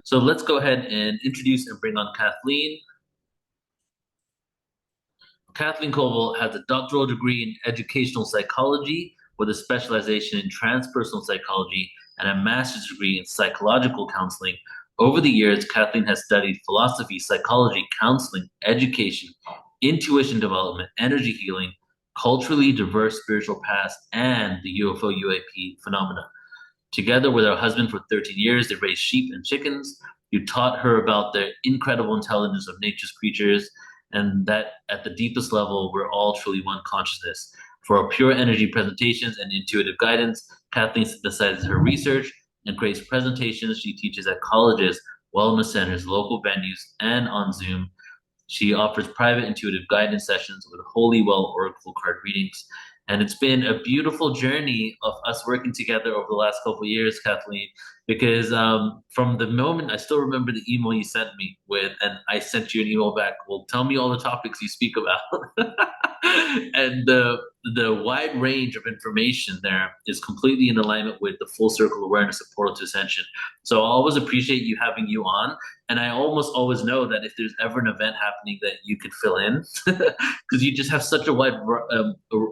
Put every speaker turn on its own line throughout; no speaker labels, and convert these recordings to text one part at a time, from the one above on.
So let's go ahead and introduce and bring on Kathleen. Kathleen Koval has a doctoral degree in educational psychology with a specialization in transpersonal psychology and a master's degree in psychological counseling. Over the years, Kathleen has studied philosophy, psychology, counseling, education, intuition development, energy healing, culturally diverse spiritual past, and the UFO UAP phenomena. Together with her husband for 13 years, they raised sheep and chickens. You taught her about the incredible intelligence of nature's creatures, and that at the deepest level, we're all truly one consciousness. For our pure energy presentations and intuitive guidance, Kathleen synthesizes her research and creates presentations she teaches at colleges, wellness centers, local venues, and on Zoom. She offers private intuitive guidance sessions with Holy Well Oracle card readings. And it's been a beautiful journey of us working together over the last couple of years, Kathleen, because from the moment I still remember the email you sent me with, and I sent you an email back, well, tell me all the topics you speak about. And the wide range of information there is completely in alignment with the full circle awareness of Portal to Ascension. So I always appreciate you having you on. And I almost always know that if there's ever an event happening that you could fill in, because you just have such a wide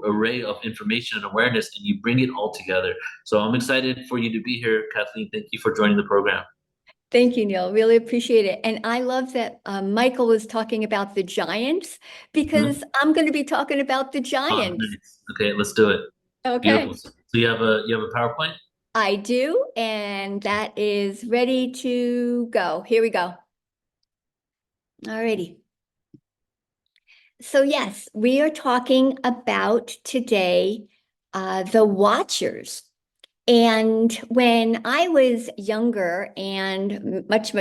array of information and awareness, and you bring it all together. So I'm excited for you to be here, Kathleen. Thank you for joining the program.
Thank you, Neil. Really appreciate it. And I love that Michael was talking about the giants
Hmm.
because I'm going to be talking about the
Oh,
giants.
nice. Okay, let's do it.
Okay.
Beautiful. So you have a PowerPoint?
I do. And that is ready to go. Here we go. Alrighty. So yes, we are talking about today the Watchers. And when I was younger and much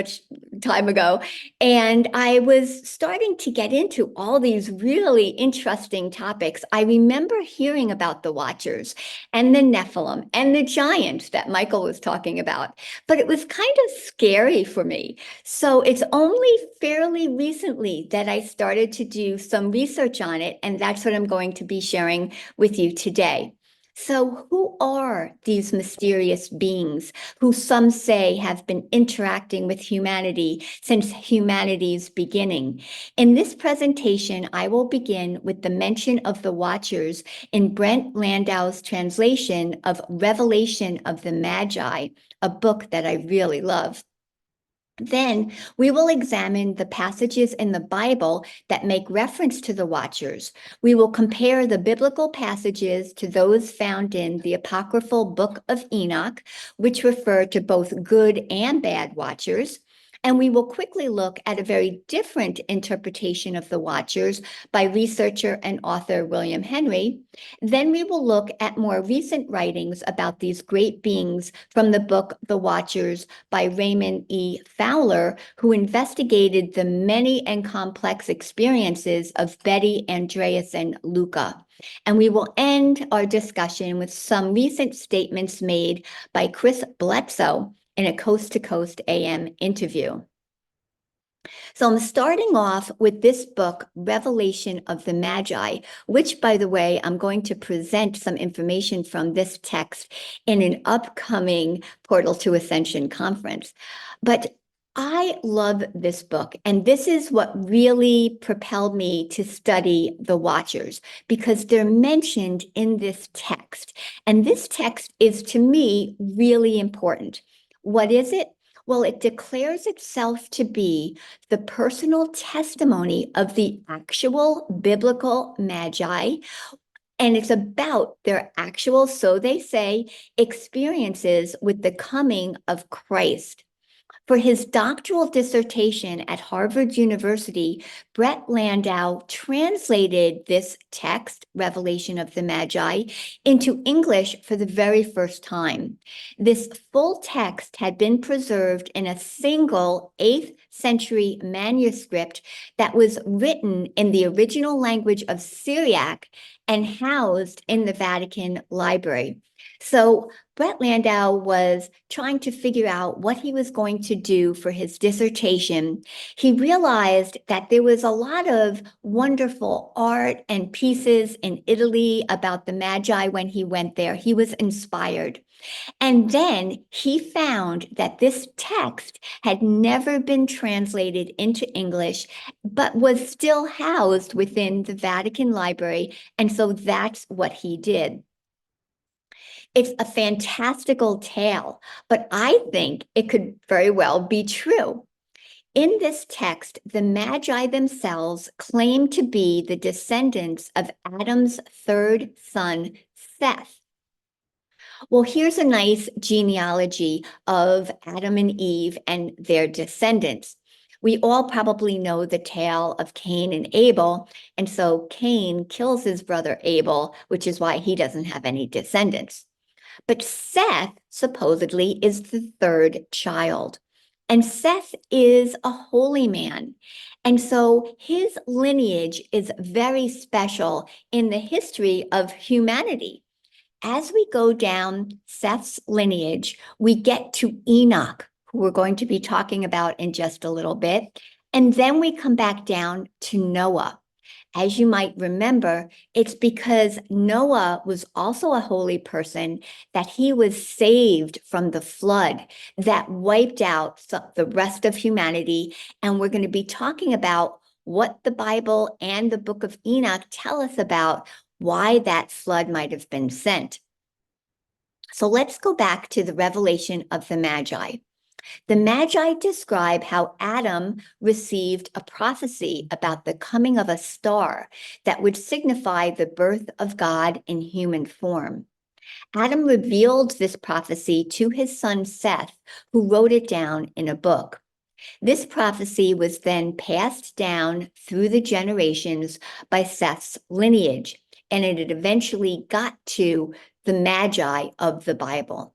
time ago, and I was starting to get into all these really interesting topics, I remember hearing about the Watchers and the Nephilim and the giants that Michael was talking about. But it was kind of scary for me. So it's only fairly recently that I started to do some research on it, and that's what I'm going to be sharing with you today. So, who are these mysterious beings who some say have been interacting with humanity since humanity's beginning? In this presentation, I will begin with the mention of the Watchers in Brent Landau's translation of Revelation of the Magi, a book that I really love. Then we will examine the passages in the Bible that make reference to the Watchers. We will compare the biblical passages to those found in the apocryphal Book of Enoch, which refer to both good and bad Watchers. And we will quickly look at a very different interpretation of the Watchers by researcher and author William Henry. Then we will look at more recent writings about these great beings from the book The Watchers by Raymond E. Fowler, who investigated the many and complex experiences of Betty, Andreas, and Luca. And we will end our discussion with some recent statements made by Chris Bledsoe in a Coast to Coast AM interview. So I'm starting off with this book, Revelation of the Magi, which, by the way, I'm going to present some information from this text in an upcoming Portal to Ascension conference. But I love this book, and this is what really propelled me to study the Watchers, because they're mentioned in this text. And this text is, to me, really important. What is it? Well, it declares itself to be the personal testimony of the actual biblical magi, and it's about their actual, so they say, experiences with the coming of Christ. For his doctoral dissertation at Harvard University, Brett Landau translated this text, Revelation of the Magi, into English for the very first time. This full text had been preserved in a single 8th century manuscript that was written in the original language of Syriac and housed in the Vatican Library. So Brett Landau was trying to figure out what he was going to do for his dissertation. He realized that there was a lot of wonderful art and pieces in Italy about the Magi when he went there. He was inspired. And then he found that this text had never been translated into English, but was still housed within the Vatican Library. And so that's what he did. It's a fantastical tale, but I think it could very well be true. In this text, the Magi themselves claim to be the descendants of Adam's third son, Seth. Well, here's a nice genealogy of Adam and Eve and their descendants. We all probably know the tale of Cain and Abel, and so Cain kills his brother Abel, which is why he doesn't have any descendants. But Seth supposedly is the third child. And Seth is a holy man. And so his lineage is very special in the history of humanity. As we go down Seth's lineage, we get to Enoch, who we're going to be talking about in just a little bit. And then we come back down to Noah. As you might remember, it's because Noah was also a holy person that he was saved from the flood that wiped out the rest of humanity. And we're going to be talking about what the Bible and the book of Enoch tell us about why that flood might have been sent. So let's go back to the revelation of the Magi. The Magi describe how Adam received a prophecy about the coming of a star that would signify the birth of God in human form. Adam revealed this prophecy to his son Seth, who wrote it down in a book. This prophecy was then passed down through the generations by Seth's lineage, and it eventually got to the Magi of the Bible.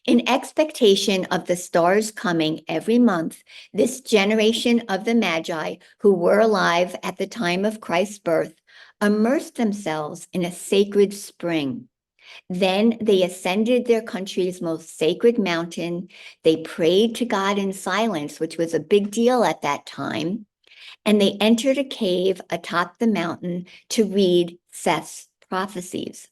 In expectation of the star's coming every month, this generation of the Magi, who were alive at the time of Christ's birth, immersed themselves in a sacred spring. Then they ascended their country's most sacred mountain. They prayed to God in silence, which was a big deal at that time. And they entered a cave atop the mountain to read Seth's prophecies.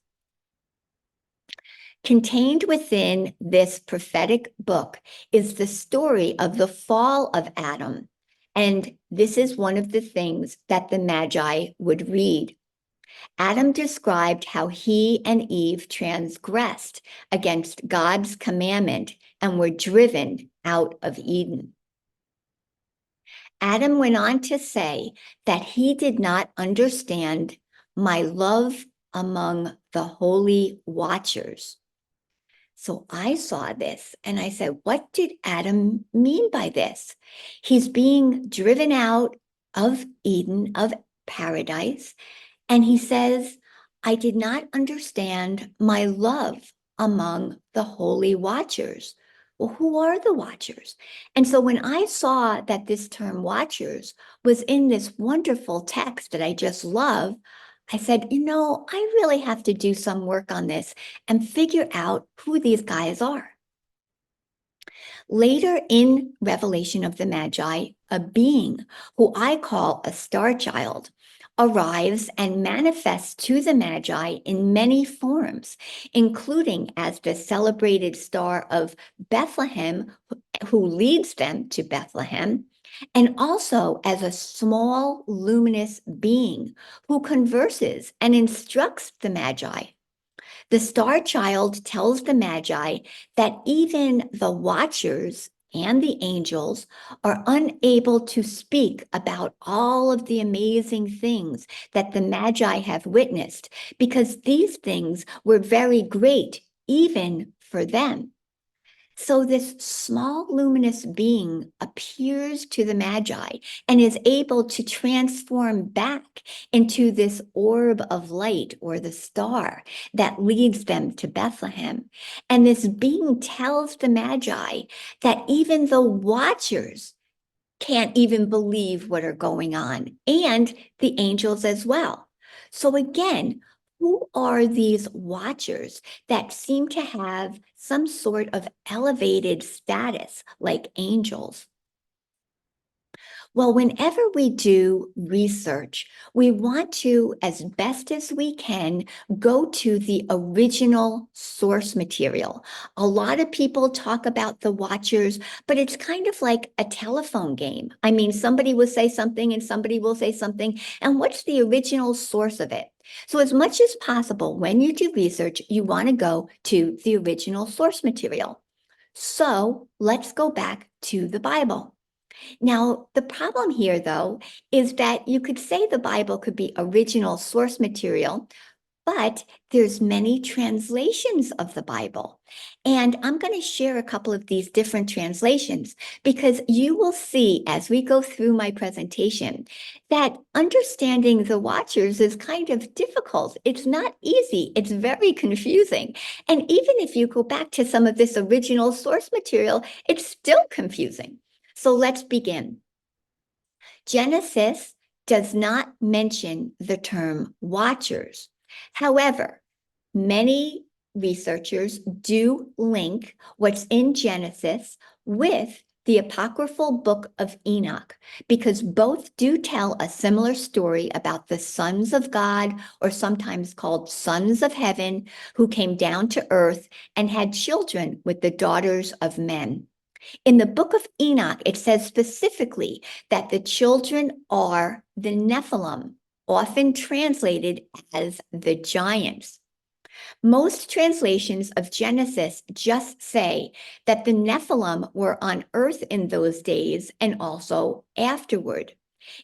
Contained within this prophetic book is the story of the fall of Adam. And this is one of the things that the Magi would read. Adam described how he and Eve transgressed against God's commandment and were driven out of Eden. Adam went on to say that he did not understand my love among the holy watchers. So I saw this and I said, what did Adam mean by this? He's being driven out of Eden, of paradise. And he says, I did not understand my love among the holy watchers. Well, who are the watchers? And so when I saw that this term watchers was in this wonderful text that I just love, I said, I really have to do some work on this and figure out who these guys are. Later in Revelation of the Magi, a being who I call a star child arrives and manifests to the Magi in many forms, including as the celebrated star of Bethlehem, who leads them to Bethlehem, and also as a small luminous being who converses and instructs the Magi. The star child tells the Magi that even the watchers and the angels are unable to speak about all of the amazing things that the Magi have witnessed, because these things were very great, even for them. So this small luminous being appears to the Magi and is able to transform back into this orb of light, or the star that leads them to Bethlehem. And this being tells the Magi that even the watchers can't even believe what are going on, and the angels as well. So again, who are these watchers that seem to have some sort of elevated status like angels? Well, whenever we do research, we want to, as best as we can, go to the original source material. A lot of people talk about the Watchers, but it's kind of like a telephone game. I mean, somebody will say something and somebody will say something, and what's the original source of it? So, as much as possible, when you do research, you want to go to the original source material. So, let's go back to the Bible. Now, the problem here, though, is that you could say the Bible could be original source material, but there's many translations of the Bible. And I'm going to share a couple of these different translations because you will see as we go through my presentation that understanding the Watchers is kind of difficult. It's not easy. It's very confusing. And even if you go back to some of this original source material, it's still confusing. So let's begin. Genesis does not mention the term Watchers. However, many researchers do link what's in Genesis with the apocryphal book of Enoch, because both do tell a similar story about the sons of God, or sometimes called sons of heaven, who came down to earth and had children with the daughters of men. In the book of Enoch, it says specifically that the children are the Nephilim, often translated as the giants. Most translations of Genesis just say that the Nephilim were on earth in those days and also afterward.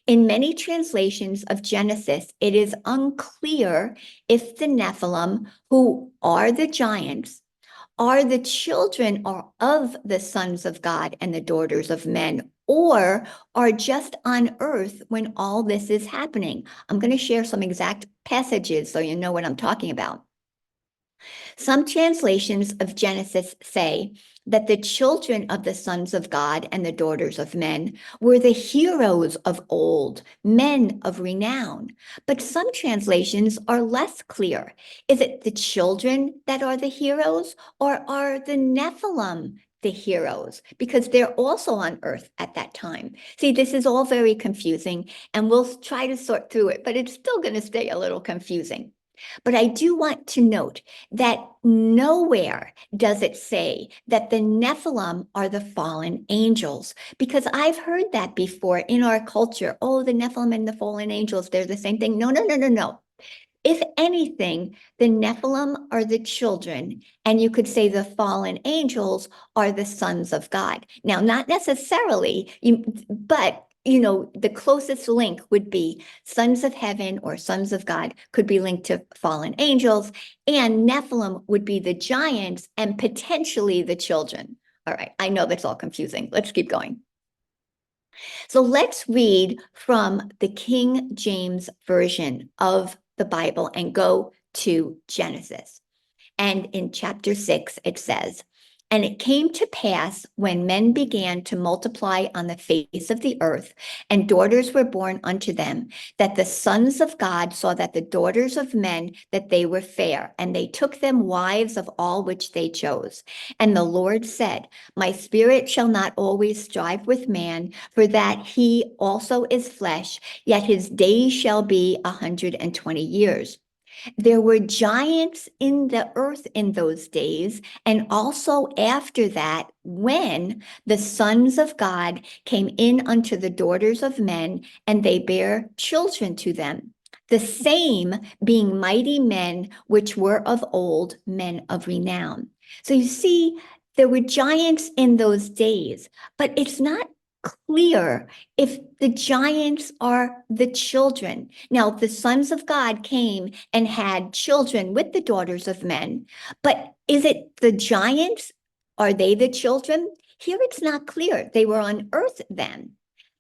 In many translations of Genesis, it is unclear if the Nephilim, who are the giants, are the children of the sons of God and the daughters of men, or are just on earth when all this is happening. I'm going to share some exact passages so you know what I'm talking about. Some translations of Genesis say that the children of the sons of God and the daughters of men were the heroes of old, men of renown. But some translations are less clear. Is it the children that are the heroes, or are the Nephilim the heroes? Because they're also on earth at that time. See, this is all very confusing, and we'll try to sort through it, but it's still going to stay a little confusing. But I do want to note that nowhere does it say that the Nephilim are the fallen angels, because I've heard that before in our culture. Oh, the Nephilim and the fallen angels, they're the same thing. No, no, no, no, no. If anything, the Nephilim are the children, and you could say the fallen angels are the sons of God. Now, not necessarily, but the closest link would be sons of heaven or sons of God could be linked to fallen angels, and Nephilim would be the giants and potentially the children. All right, I know that's all confusing. Let's keep going. So let's read from the King James Version of the Bible and go to Genesis. And in chapter 6, it says, "And it came to pass when men began to multiply on the face of the earth, and daughters were born unto them, that the sons of God saw that the daughters of men, that they were fair, and they took them wives of all which they chose. And the Lord said, My spirit shall not always strive with man, for that he also is flesh, yet his days shall be 120 years. There were giants in the earth in those days, and also after that, when the sons of God came in unto the daughters of men, and they bare children to them, the same being mighty men which were of old, men of renown." So you see, there were giants in those days, but it's not clear if the giants are the children. Now, the sons of God came and had children with the daughters of men, but is it the giants? Are they the children? Here it's not clear. They were on earth then.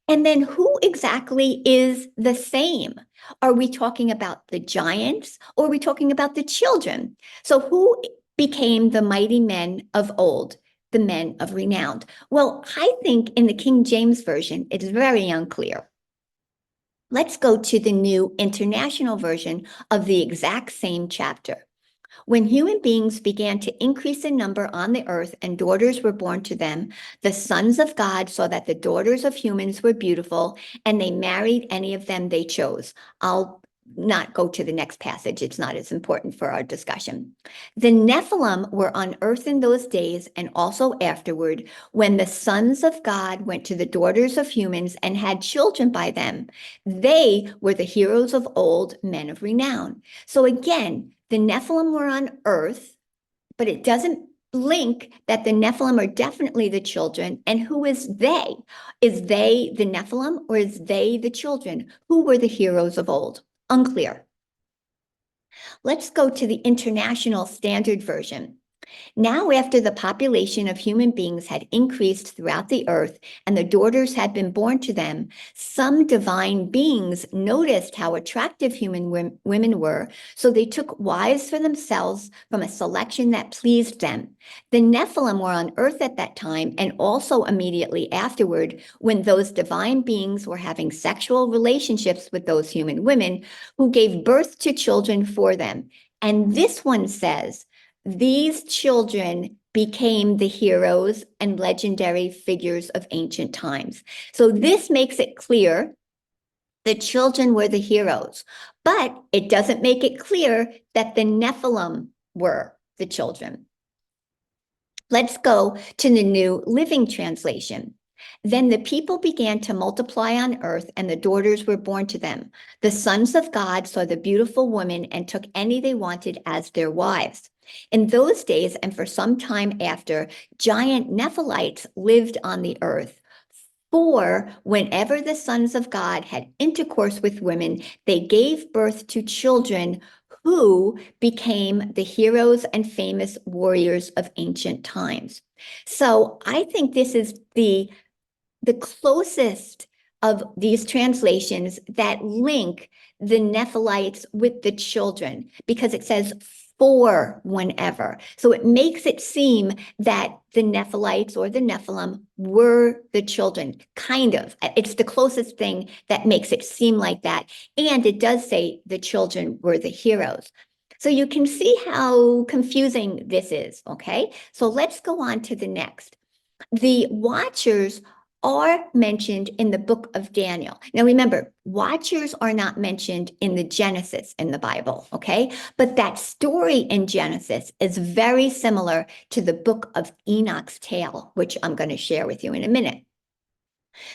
And then who exactly is the same? Are we talking about the giants, or are we talking about the children? So who became the mighty men of old, the men of renown? Well, I think in the King James Version, it's very unclear. Let's go to the New International Version of the exact same chapter. When human beings began to increase in number on the earth and daughters were born to them, the sons of God saw that the daughters of humans were beautiful, and they married any of them they chose. I'll not go to the next passage. It's not as important for our discussion. The Nephilim were on earth in those days and also afterward, when the sons of God went to the daughters of humans and had children by them. They were the heroes of old, men of renown. So again, the Nephilim were on earth, but it doesn't link that the Nephilim are definitely the children. And who is they? Is they the Nephilim or is they the children? Who were the heroes of old? Unclear. Let's go to the International Standard Version. Now, after the population of human beings had increased throughout the earth and the daughters had been born to them, some divine beings noticed how attractive human women were, so they took wives for themselves from a selection that pleased them. The Nephilim were on earth at that time and also immediately afterward, when those divine beings were having sexual relationships with those human women who gave birth to children for them. And this one says, these children became the heroes and legendary figures of ancient times. So this makes it clear the children were the heroes, but it doesn't make it clear that the Nephilim were the children. Let's go to the New Living Translation. Then the people began to multiply on earth, and the daughters were born to them. The sons of God saw the beautiful woman and took any they wanted as their wives. In those days, and for some time after, giant Nephilites lived on the earth. For whenever the sons of God had intercourse with women, they gave birth to children who became the heroes and famous warriors of ancient times. So I think this is the closest of these translations that link the Nephilites with the children, because it says for whenever. So it makes it seem that the Nephilites or the Nephilim were the children, kind of. It's the closest thing that makes it seem like that. And it does say the children were the heroes. So you can see how confusing this is, okay? So let's go on to the next. The Watchers are mentioned in the book of Daniel. Now remember, Watchers are not mentioned in the Genesis in the Bible, okay? But that story in Genesis is very similar to the book of Enoch's tale, which I'm going to share with you in a minute.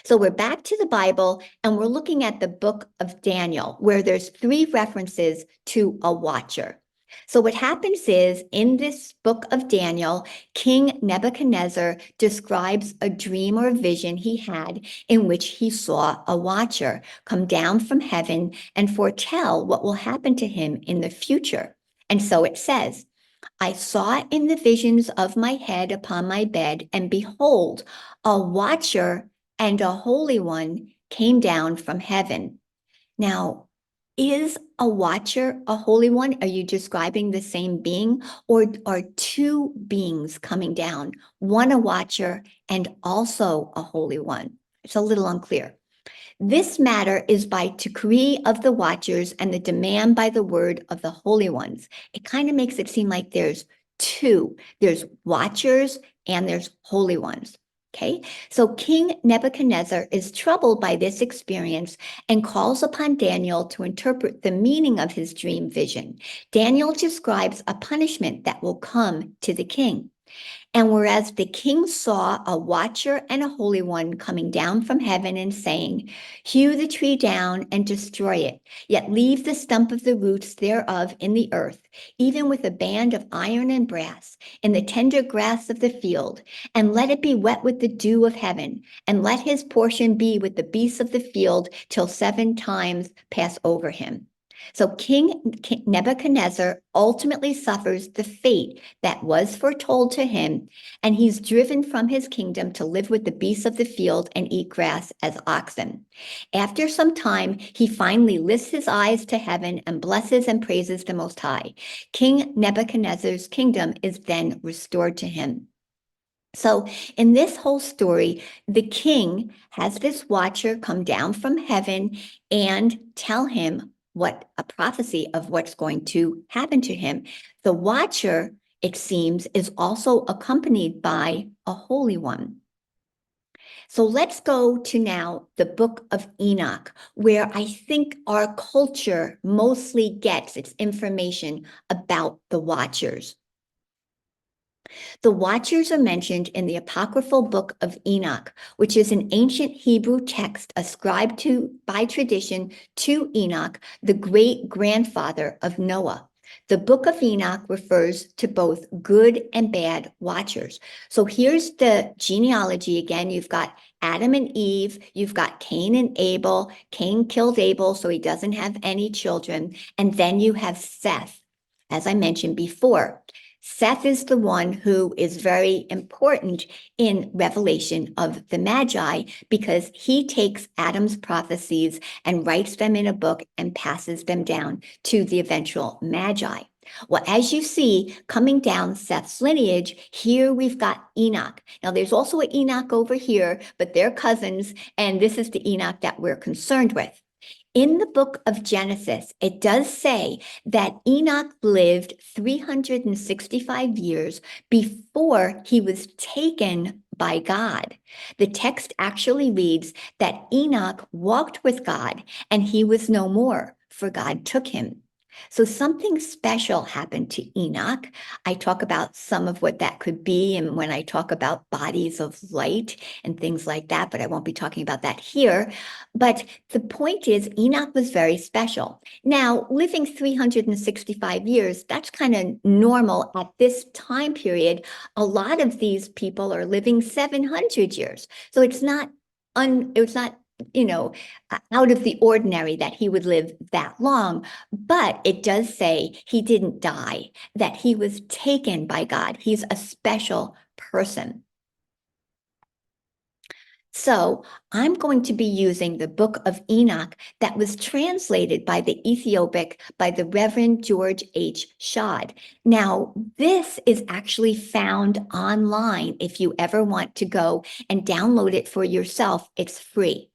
So we're back to the Bible and we're looking at the book of Daniel, where there's 3 references to a watcher. So what happens is, in this book of Daniel, King Nebuchadnezzar describes a dream or a vision he had in which he saw a watcher come down from heaven and foretell what will happen to him in the future. And so it says, I saw in the visions of my head upon my bed, and behold, a watcher and a holy one came down from heaven. Now, is a watcher a holy one? Are you describing the same being, or are 2 beings coming down, one a watcher and also a holy one? It's a little unclear. This matter is by decree of the watchers and the demand by the word of the holy ones. It kind of makes it seem like there's 2. There's watchers and there's holy ones. Okay, so King Nebuchadnezzar is troubled by this experience and calls upon Daniel to interpret the meaning of his dream vision. Daniel describes a punishment that will come to the king. And whereas the king saw a watcher and a holy one coming down from heaven and saying, hew the tree down and destroy it, yet leave the stump of the roots thereof in the earth, even with a band of iron and brass, in the tender grass of the field, and let it be wet with the dew of heaven, and let his portion be with the beasts of the field till 7 times pass over him. So King Nebuchadnezzar ultimately suffers the fate that was foretold to him, and he's driven from his kingdom to live with the beasts of the field and eat grass as oxen. After some time, he finally lifts his eyes to heaven and blesses and praises the Most High. King Nebuchadnezzar's kingdom is then restored to him. So in this whole story, the king has this watcher come down from heaven and tell him a prophecy of what's going to happen to him. The watcher, it seems, is also accompanied by a holy one. So let's go to now the book of Enoch, where I think our culture mostly gets its information about the watchers. The watchers are mentioned in the apocryphal book of Enoch, which is an ancient Hebrew text ascribed to by tradition to Enoch, the great grandfather of Noah. The book of Enoch refers to both good and bad watchers. So here's the genealogy again. You've got Adam and Eve, you've got Cain and Abel. Cain killed Abel, so he doesn't have any children. And then you have Seth, as I mentioned before. Seth is the one who is very important in revelation of the Magi because he takes Adam's prophecies and writes them in a book and passes them down to the eventual Magi. Well, as you see, coming down Seth's lineage, here we've got Enoch. Now, there's also an Enoch over here, but they're cousins, and this is the Enoch that we're concerned with. In the book of Genesis, it does say that Enoch lived 365 years before he was taken by God. The text actually reads that Enoch walked with God and he was no more, for God took him. So something special happened to Enoch. I talk about some of what that could be, and when I talk about bodies of light and things like that, but I won't be talking about that here. But the point is, Enoch was very special. Now, living 365 years, that's kind of normal at this time period. A lot of these people are living 700 years. So it's not out of the ordinary that he would live that long, but it does say he didn't die, that he was taken by God. He's a special person. So I'm going to be using the book of Enoch that was translated by the Ethiopic by the Reverend George H. Shad. Now, this is actually found online if you ever want to go and download it for yourself. It's free.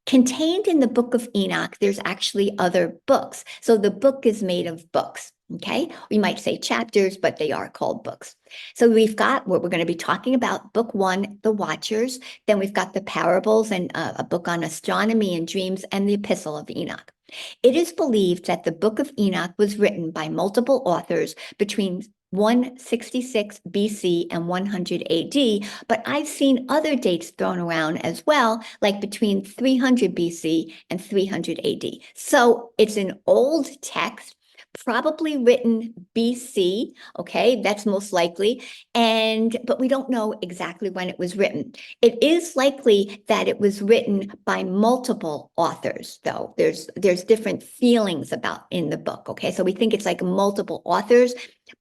Contained in the book of Enoch, there's actually other books. So the book is made of books, okay? We might say chapters, but they are called books. So we've got what we're going to be talking about, book 1, the Watchers. Then we've got the parables and a book on astronomy and dreams and the Epistle of Enoch. It is believed that the book of Enoch was written by multiple authors between 166 BC and 100 AD, but I've seen other dates thrown around as well, like between 300 BC and 300 AD. So it's an old text, probably written BC, okay, that's most likely, but we don't know exactly when it was written. It is likely that it was written by multiple authors, though. There's different feelings about in the book, okay? So we think it's like multiple authors,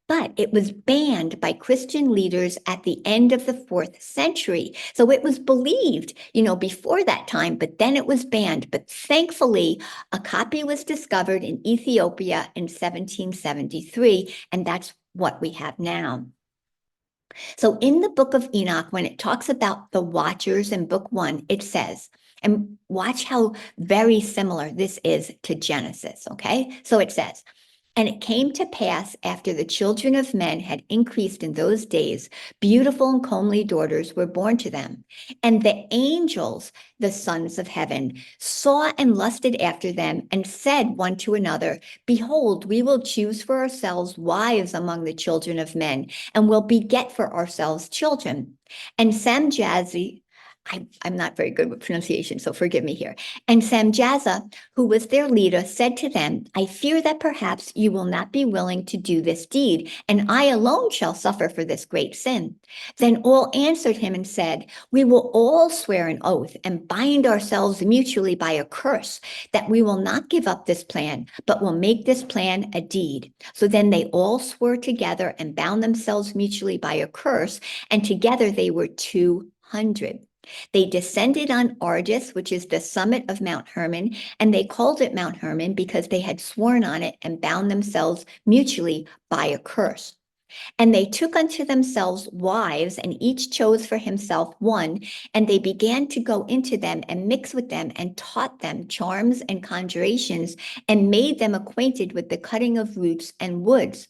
but it was banned by Christian leaders at the end of the 4th century. So it was believed, before that time, but then it was banned. But thankfully, a copy was discovered in Ethiopia in 1773, and that's what we have now. So in the book of Enoch, when it talks about the watchers in book 1, it says, and watch how very similar this is to Genesis, okay? So it says, and it came to pass after the children of men had increased in those days, beautiful and comely daughters were born to them. And the angels, the sons of heaven, saw and lusted after them and said one to another, behold, we will choose for ourselves wives among the children of men and will beget for ourselves children. And Samjazi, I'm not very good with pronunciation, so forgive me here. And Samjaza, who was their leader, said to them, I fear that perhaps you will not be willing to do this deed, and I alone shall suffer for this great sin. Then all answered him and said, we will all swear an oath and bind ourselves mutually by a curse that we will not give up this plan, but will make this plan a deed. So then they all swore together and bound themselves mutually by a curse, and together they were 200. They descended on Ardis, which is the summit of Mount Hermon, and they called it Mount Hermon because they had sworn on it and bound themselves mutually by a curse. And they took unto themselves wives, and each chose for himself one, and they began to go into them and mix with them and taught them charms and conjurations and made them acquainted with the cutting of roots and woods.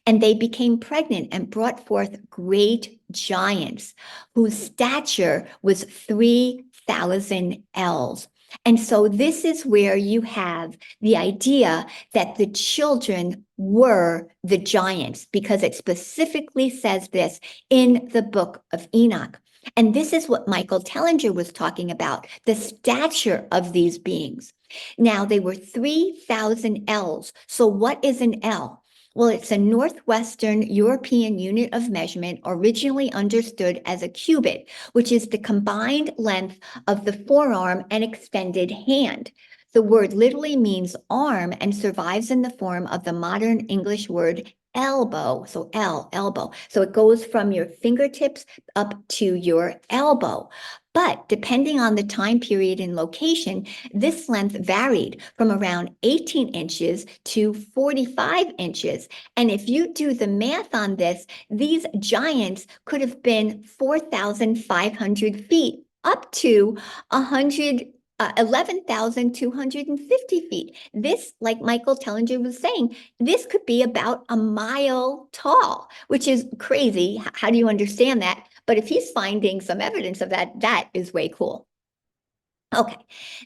And they became pregnant and brought forth great giants whose stature was 3,000 ells. And so this is where you have the idea that the children were the giants, because it specifically says this in the book of Enoch. And this is what Michael Tellinger was talking about, the stature of these beings. Now, they were 3,000 ells. So what is an ell? Well, it's a Northwestern European unit of measurement originally understood as a cubit, which is the combined length of the forearm and extended hand. The word literally means arm and survives in the form of the modern English word elbow. So elbow. So it goes from your fingertips up to your elbow. But depending on the time period and location, this length varied from around 18 inches to 45 inches. And if you do the math on this, these giants could have been 4,500 feet up to 11,250 feet. This, like Michael Tellinger was saying, this could be about a mile tall, which is crazy. How do you understand that? But if he's finding some evidence of that, that is way cool. Okay,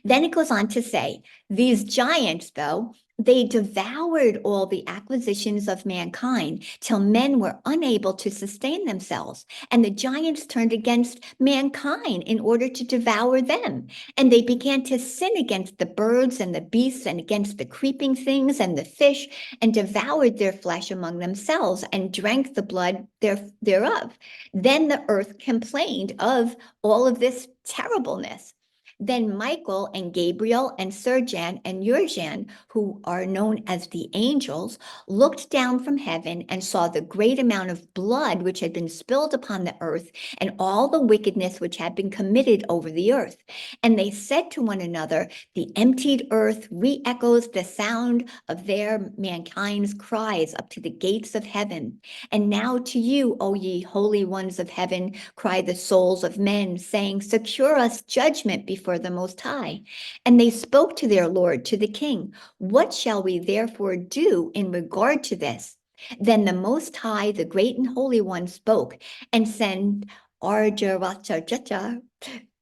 then it goes on to say, these giants, though, they devoured all the acquisitions of mankind till men were unable to sustain themselves. And the giants turned against mankind in order to devour them. And they began to sin against the birds and the beasts and against the creeping things and the fish, and devoured their flesh among themselves and drank the blood thereof. Then the earth complained of all of this terribleness. Then Michael and Gabriel and Serjan and Urjan, who are known as the angels, looked down from heaven and saw the great amount of blood which had been spilled upon the earth and all the wickedness which had been committed over the earth. And they said to one another, the emptied earth re-echoes the sound of their mankind's cries up to the gates of heaven. And now to you, O ye holy ones of heaven, cry the souls of men, saying, secure us judgment before the Most High. And they spoke to their Lord, to the King, what shall we therefore do in regard to this? Then the Most High, the great and holy one, spoke and sent Arjarachajacha,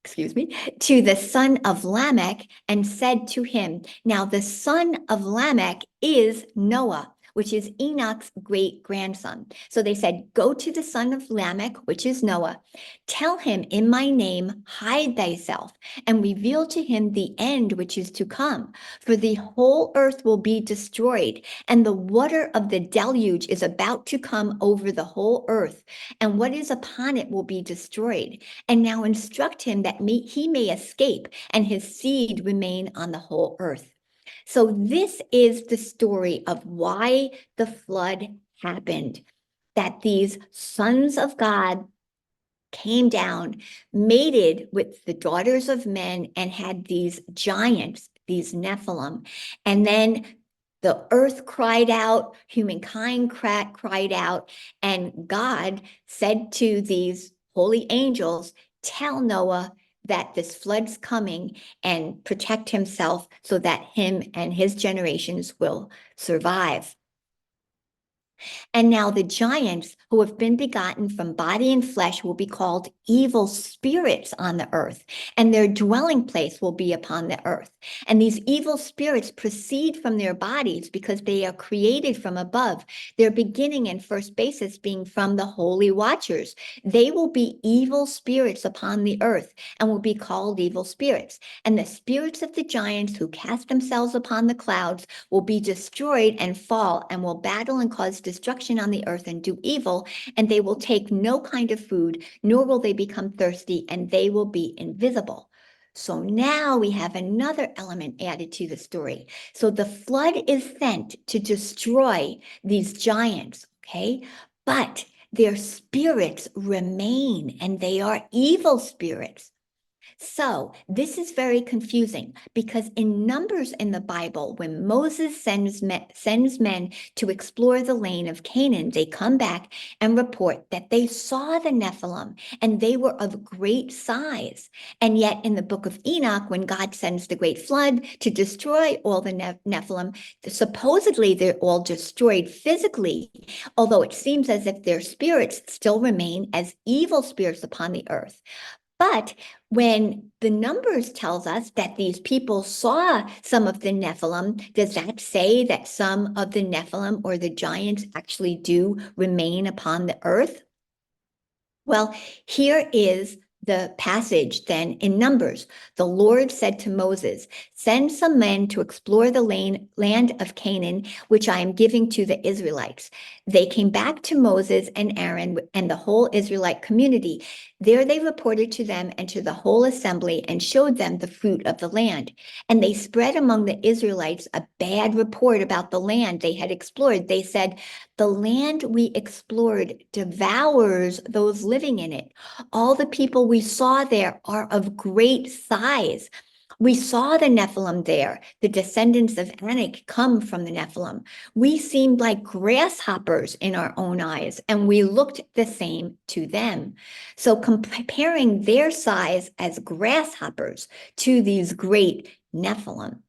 excuse me, to the son of Lamech and said to him, now the son of Lamech is Noah, which is Enoch's great grandson. So they said, go to the son of Lamech, which is Noah, tell him in my name, hide thyself, and reveal to him the end which is to come. For the whole earth will be destroyed, and the water of the deluge is about to come over the whole earth, and what is upon it will be destroyed. And now instruct him that he may escape, and his seed remain on the whole earth. So this is the story of why the flood happened, that these sons of God came down, mated with the daughters of men, and had these giants, these Nephilim. And then the earth cried out, humankind cried out, and God said to these holy angels, tell Noah that this flood's coming and protect himself so that him and his generations will survive. And now the giants who have been begotten from body and flesh will be called evil spirits on the earth, and their dwelling place will be upon the earth. And these evil spirits proceed from their bodies because they are created from above, their beginning and first basis being from the holy watchers. They will be evil spirits upon the earth and will be called evil spirits. And the spirits of the giants who cast themselves upon the clouds will be destroyed and fall and will battle and cause destruction on the earth and do evil, and they will take no kind of food, nor will they become thirsty, and they will be invisible. So now we have another element added to the story. So the flood is sent to destroy these giants, okay? But their spirits remain, and they are evil spirits. So this is very confusing because in Numbers in the Bible, when Moses sends men to explore the land of Canaan, they come back and report that they saw the Nephilim and they were of great size. And yet in the book of Enoch, when God sends the great flood to destroy all the Nephilim, supposedly they're all destroyed physically, although it seems as if their spirits still remain as evil spirits upon the earth. But when the Numbers tells us that these people saw some of the Nephilim, does that say that some of the Nephilim or the giants actually do remain upon the earth? Well, here is the passage then in Numbers. The Lord said to Moses, send some men to explore the land of Canaan, which I am giving to the Israelites. They came back to Moses and Aaron and the whole Israelite community. There they reported to them and to the whole assembly and showed them the fruit of the land. And they spread among the Israelites a bad report about the land they had explored. They said, the land we explored devours those living in it. All the people we saw there are of great size. We saw the Nephilim there. The descendants of Anak come from the Nephilim. We seemed like grasshoppers in our own eyes, and we looked the same to them. So comparing their size as grasshoppers to these great Nephilim.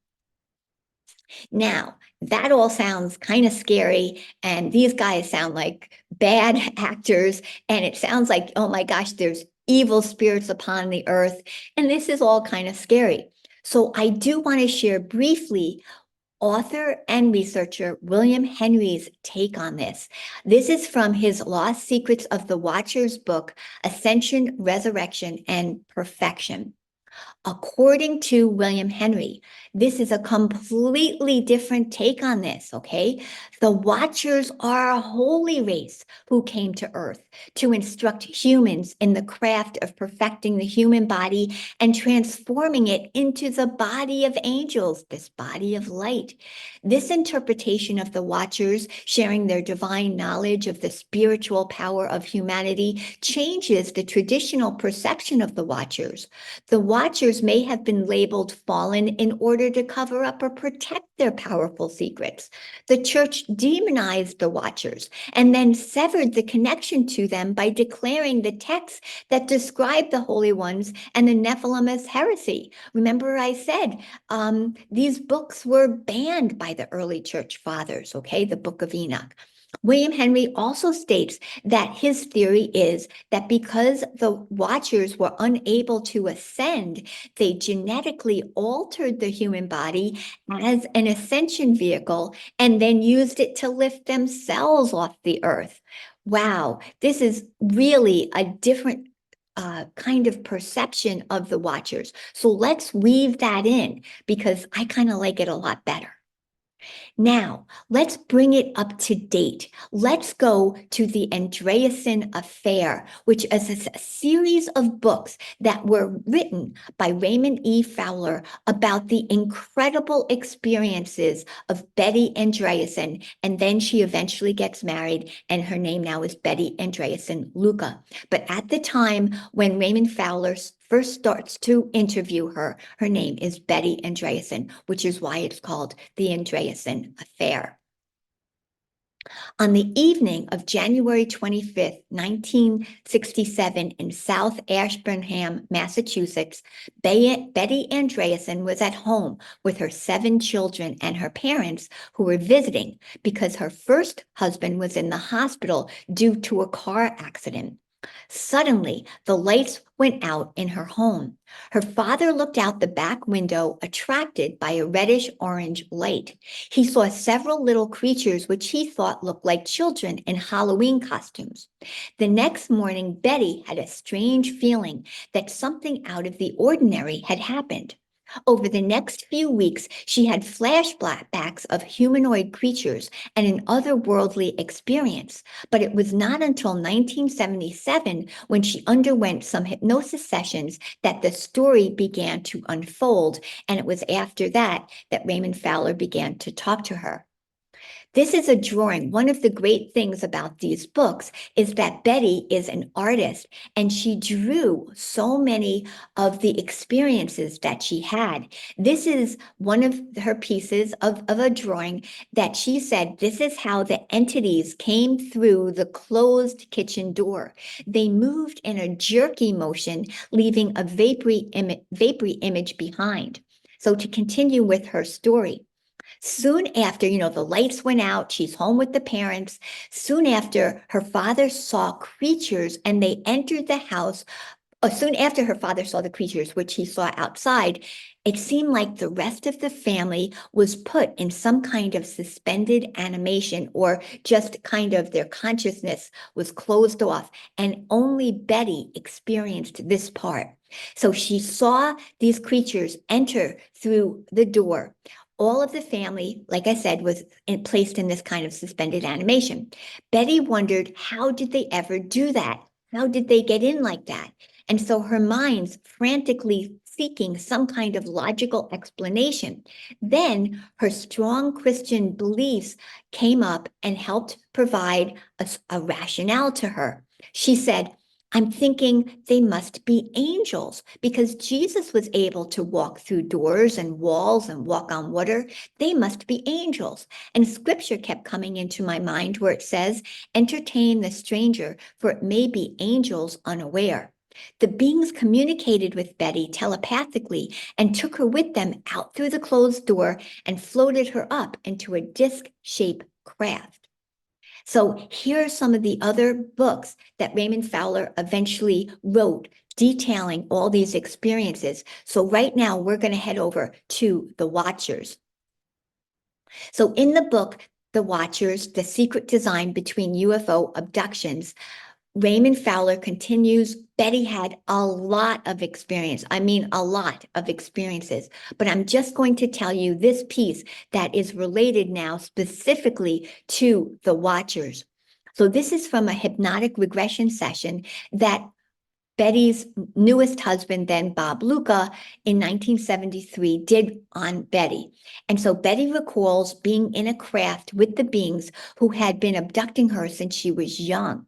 Now, that all sounds kind of scary, and these guys sound like bad actors, and it sounds like, oh my gosh, there's evil spirits upon the earth, and this is all kind of scary. So I do want to share briefly author and researcher William Henry's take on this. This is from his Lost Secrets of the Watchers book, Ascension, Resurrection, and Perfection. According to William Henry, this is a completely different take on this, okay? The Watchers are a holy race who came to earth to instruct humans in the craft of perfecting the human body and transforming it into the body of angels, this body of light. This interpretation of the Watchers sharing their divine knowledge of the spiritual power of humanity changes the traditional perception of the Watchers. The Watchers may have been labeled fallen in order to cover up or protect their powerful secrets. The church demonized the Watchers and then severed the connection to them by declaring the texts that describe the Holy Ones and the Nephilim as heresy. Remember I said these books were banned by the early church fathers, okay, the Book of Enoch. William Henry also states that his theory is that because the Watchers were unable to ascend, they genetically altered the human body as an ascension vehicle and then used it to lift themselves off the earth. Wow, this is really a different kind of perception of the Watchers. So let's weave that in because I kind of like it a lot better. Now, let's bring it up to date. Let's go to the Andreasen Affair, which is a series of books that were written by Raymond E. Fowler about the incredible experiences of Betty Andreasen. And then she eventually gets married, and her name now is Betty Andreasen Luca. But at the time when Raymond Fowler first starts to interview her, her name is Betty Andreasen, which is why it's called the Andreasen Affair. On the evening of January 25th, 1967, in South Ashburnham, Massachusetts, Betty Andreasen was at home with her 7 children and her parents who were visiting because her first husband was in the hospital due to a car accident. Suddenly, the lights went out in her home. Her father looked out the back window, attracted by a reddish-orange light. He saw several little creatures which he thought looked like children in Halloween costumes. The next morning, Betty had a strange feeling that something out of the ordinary had happened. Over the next few weeks, she had flashbacks of humanoid creatures and an otherworldly experience. But it was not until 1977, when she underwent some hypnosis sessions, that the story began to unfold. And it was after that that Raymond Fowler began to talk to her. This is a drawing. One of the great things about these books is that Betty is an artist and she drew so many of the experiences that she had. This is one of her pieces of a drawing that she said, this is how the entities came through the closed kitchen door. They moved in a jerky motion, leaving a vapory image behind. So to continue with her story, soon after, the lights went out, she's home with the parents. Soon after, her father saw creatures and they entered the house. Soon after her father saw the creatures, which he saw outside, it seemed like the rest of the family was put in some kind of suspended animation, or just kind of their consciousness was closed off. And only Betty experienced this part. So she saw these creatures enter through the door. All of the family, like I said, was placed in this kind of suspended animation. Betty wondered, how did they ever do that? How did they get in like that? And so her mind's frantically seeking some kind of logical explanation. Then her strong Christian beliefs came up and helped provide a rationale to her. She said, I'm thinking they must be angels because Jesus was able to walk through doors and walls and walk on water. They must be angels. And scripture kept coming into my mind where it says, entertain the stranger, for it may be angels unaware. The beings communicated with Betty telepathically and took her with them out through the closed door and floated her up into a disc-shaped craft. So here are some of the other books that Raymond Fowler eventually wrote, detailing all these experiences. So right now we're going to head over to The Watchers. So in the book, The Watchers, The Secret Design Between UFO Abductions, Raymond Fowler continues, Betty had a lot of experience. I mean, a lot of experiences. But I'm just going to tell you this piece that is related now specifically to the Watchers. So this is from a hypnotic regression session that Betty's newest husband, then Bob Luca, in 1973 did on Betty. And so Betty recalls being in a craft with the beings who had been abducting her since she was young.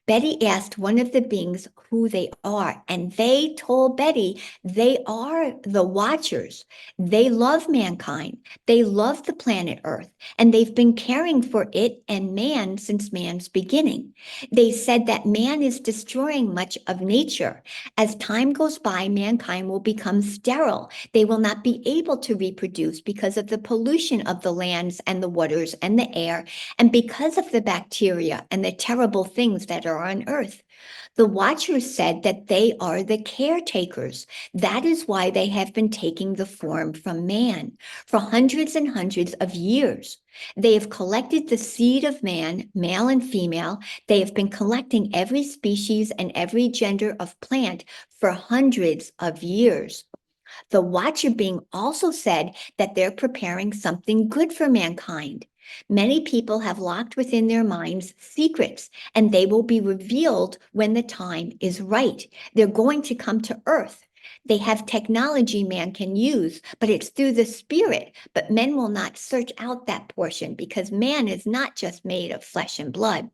Betty asked one of the beings who they are, and they told Betty they are the Watchers. They love mankind. They love the planet Earth, and they've been caring for it and man since man's beginning. They said that man is destroying much of nature. As time goes by, mankind will become sterile. They will not be able to reproduce because of the pollution of the lands and the waters and the air, and because of the bacteria and the terrible things that are on Earth. The Watchers said that they are the caretakers. That is why they have been taking the form from man for hundreds and hundreds of years. They have collected the seed of man, male and female. They have been collecting every species and every gender of plant for hundreds of years. The Watcher being also said that they're preparing something good for mankind. Many people have locked within their minds secrets, and they will be revealed when the time is right. They're going to come to Earth. They have technology man can use, but it's through the spirit. But men will not search out that portion because man is not just made of flesh and blood.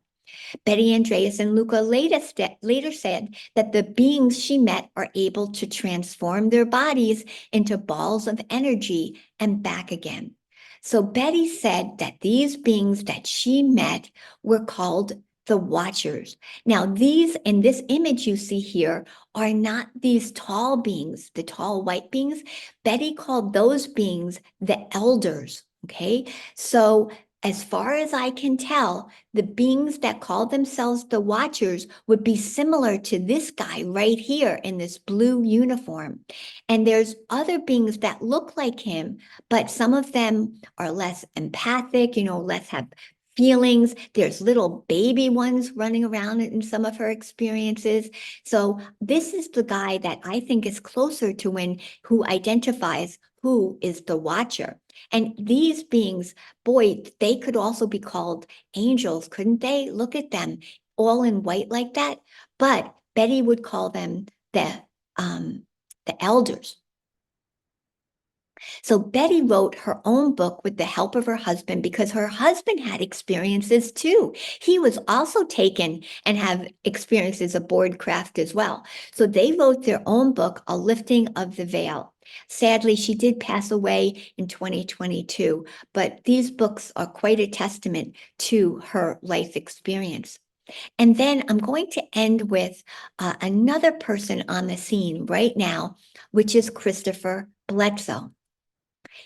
Betty Andreas and Luca later said that the beings she met are able to transform their bodies into balls of energy and back again. So Betty said that these beings that she met were called the Watchers. Now, these in this image you see here are not these tall beings, the tall white beings. Betty called those beings the elders. Okay, so as far as I can tell, the beings that call themselves the Watchers would be similar to this guy right here in this blue uniform. And there's other beings that look like him, but some of them are less empathic, less have feelings. There's little baby ones running around in some of her experiences. So this is the guy that I think is closer to who identifies who is the Watcher. And these beings, boy, they could also be called angels, couldn't they? Look at them, all in white like that. But Betty would call them the elders. So Betty wrote her own book with the help of her husband because her husband had experiences too. He was also taken and have experiences aboard craft as well. So they wrote their own book, A Lifting of the Veil. Sadly, she did pass away in 2022, but these books are quite a testament to her life experience. And then I'm going to end with another person on the scene right now, which is Christopher Bledsoe.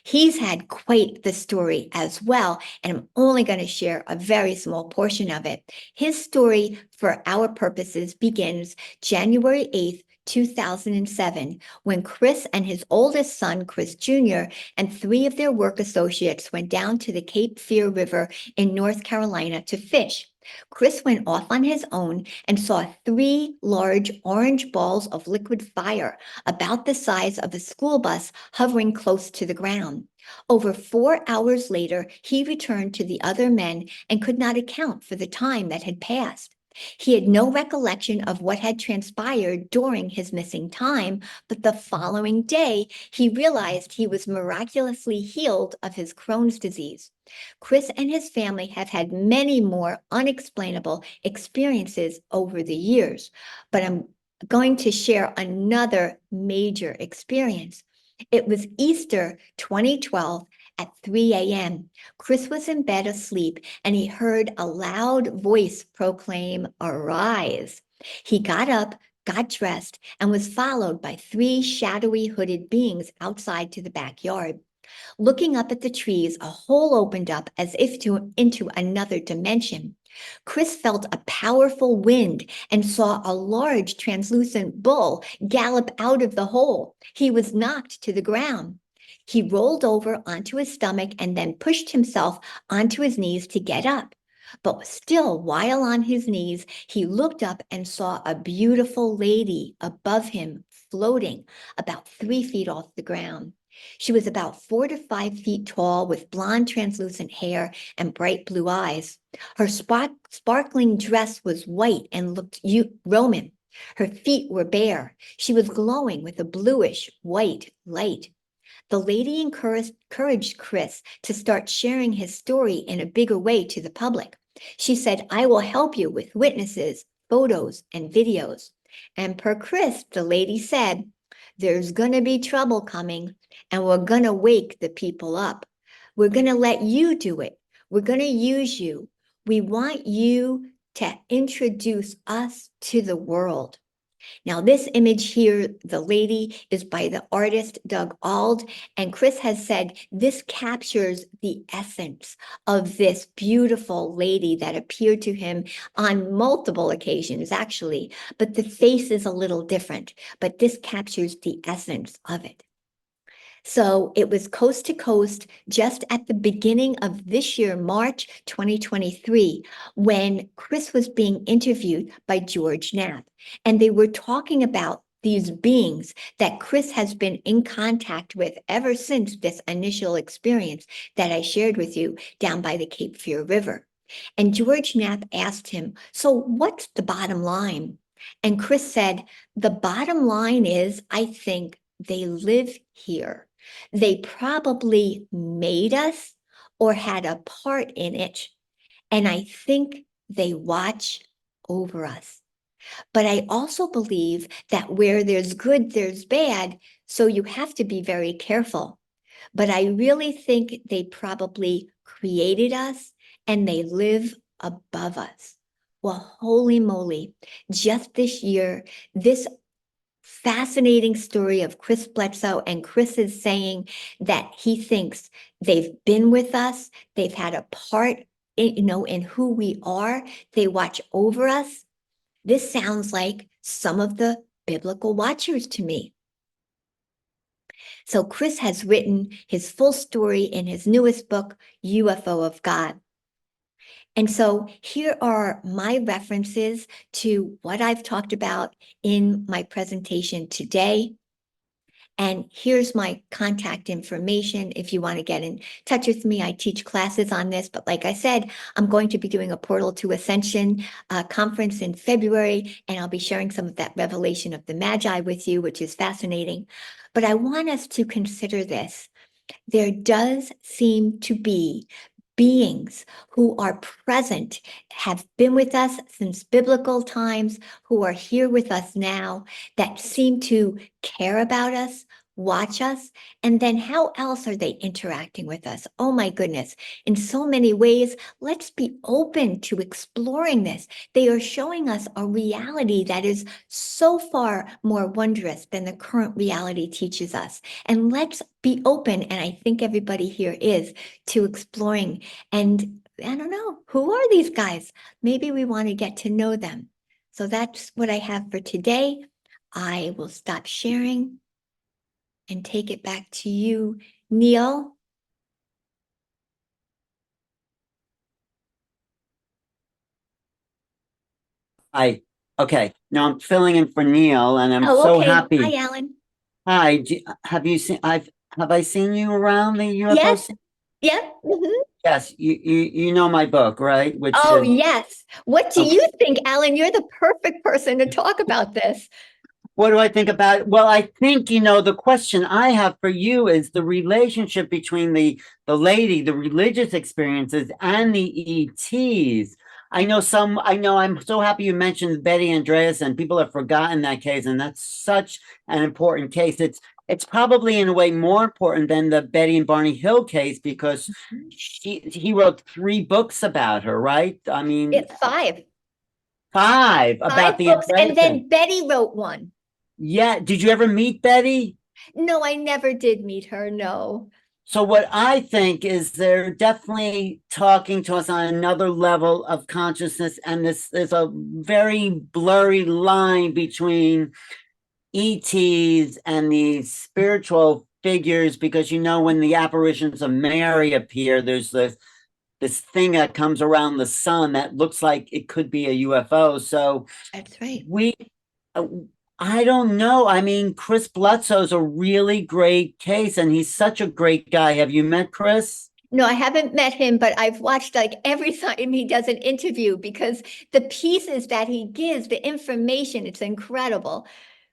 He's had quite the story as well, and I'm only going to share a very small portion of it. His story, for our purposes, begins January 8th, 2007, when Chris and his oldest son, Chris Jr., and three of their work associates went down to the Cape Fear River in North Carolina to fish. Chris went off on his own and saw three large orange balls of liquid fire about the size of a school bus hovering close to the ground. Over 4 hours later, he returned to the other men and could not account for the time that had passed. He had no recollection of what had transpired during his missing time, but the following day, he realized he was miraculously healed of his Crohn's disease. Chris and his family have had many more unexplainable experiences over the years, but I'm going to share another major experience. It was Easter 2012 at 3 a.m. Chris was in bed asleep and he heard a loud voice proclaim, "Arise." He got up, got dressed, and was followed by three shadowy hooded beings outside to the backyard. Looking up at the trees, a hole opened up as if into another dimension. Chris felt a powerful wind and saw a large translucent bull gallop out of the hole. He was knocked to the ground. He rolled over onto his stomach and then pushed himself onto his knees to get up. But still, while on his knees, he looked up and saw a beautiful lady above him floating about 3 feet off the ground. She was about 4 to 5 feet tall with blonde translucent hair and bright blue eyes. Her sparkling dress was white and looked Roman. Her feet were bare. She was glowing with a bluish white light. The lady encouraged Chris to start sharing his story in a bigger way to the public. She said, "I will help you with witnesses, photos, and videos." And per Chris, the lady said, "There's going to be trouble coming, and we're going to wake the people up. We're going to let you do it. We're going to use you. We want you to introduce us to the world." Now, this image here, the lady, is by the artist Doug Ald, and Chris has said this captures the essence of this beautiful lady that appeared to him on multiple occasions, actually, but the face is a little different, but this captures the essence of it. So it was coast to coast just at the beginning of this year, March 2023, when Chris was being interviewed by George Knapp. And they were talking about these beings that Chris has been in contact with ever since this initial experience that I shared with you down by the Cape Fear River. And George Knapp asked him, "So what's the bottom line?" And Chris said, "The bottom line is, I think they live here. They probably made us or had a part in it. And I think they watch over us. But I also believe that where there's good, there's bad. So you have to be very careful. But I really think they probably created us and they live above us." Well, holy moly, just this year, this fascinating story of Chris Bledsoe, and Chris is saying that he thinks they've been with us, they've had a part in who we are, they watch over us. This sounds like some of the biblical watchers to me. So Chris has written his full story in his newest book, UFO of God. And so here are my references to what I've talked about in my presentation today. And here's my contact information if you want to get in touch with me. I teach classes on this, but like I said, I'm going to be doing a Portal to Ascension conference in February, and I'll be sharing some of that revelation of the Magi with you, which is fascinating. But I want us to consider this. there does seem to be beings who are present, have been with us since biblical times, who are here with us now, that seem to care about us, watch us, and then how else are they interacting with us? Oh my goodness, in so many ways, let's be open to exploring this. They are showing us a reality that is so far more wondrous than the current reality teaches us. And let's be open, and I think everybody here is, to exploring. And I don't know, who are these guys? Maybe we want to get to know them. So that's what I have for today. I will stop sharing and take it back to you, Neil.
Hi. Okay. Now I'm filling in for Neil, and I'm
Oh,
so
okay. Hi,
happy.
Alan.
Hi. Have you seen? Have I seen you around the UFO
Yes.
scene?
Yep. Mhm.
Yes. You know my book, right? Which
Oh,
is
yes. What do
okay.
you think, Alan? You're the perfect person to talk about this.
What do I think about it? Well, I think, the question I have for you is the relationship between the religious experiences and the ETs. I know I'm so happy you mentioned Betty Andreas, and people have forgotten that case, and that's such an important case. It's probably in a way more important than the Betty and Barney Hill case because he wrote 3 books about her, right? I mean,
It's five.
five about
Five
the
books. And
Andreasen.
then Betty wrote one.
Yeah. Did you ever meet Betty?
No, I never did meet her. No.
So what I think is they're definitely talking to us on another level of consciousness, and this there's a very blurry line between ETs and these spiritual figures because when the apparitions of Mary appear, there's this thing that comes around the sun that looks like it could be a UFO. So
That's right.
we uh, I don't know. I mean, Chris Bledsoe's a really great case, and he's such a great guy. Have you met Chris?
No, I haven't met him, but I've watched like every time he does an interview because the pieces that he gives, the information, it's incredible.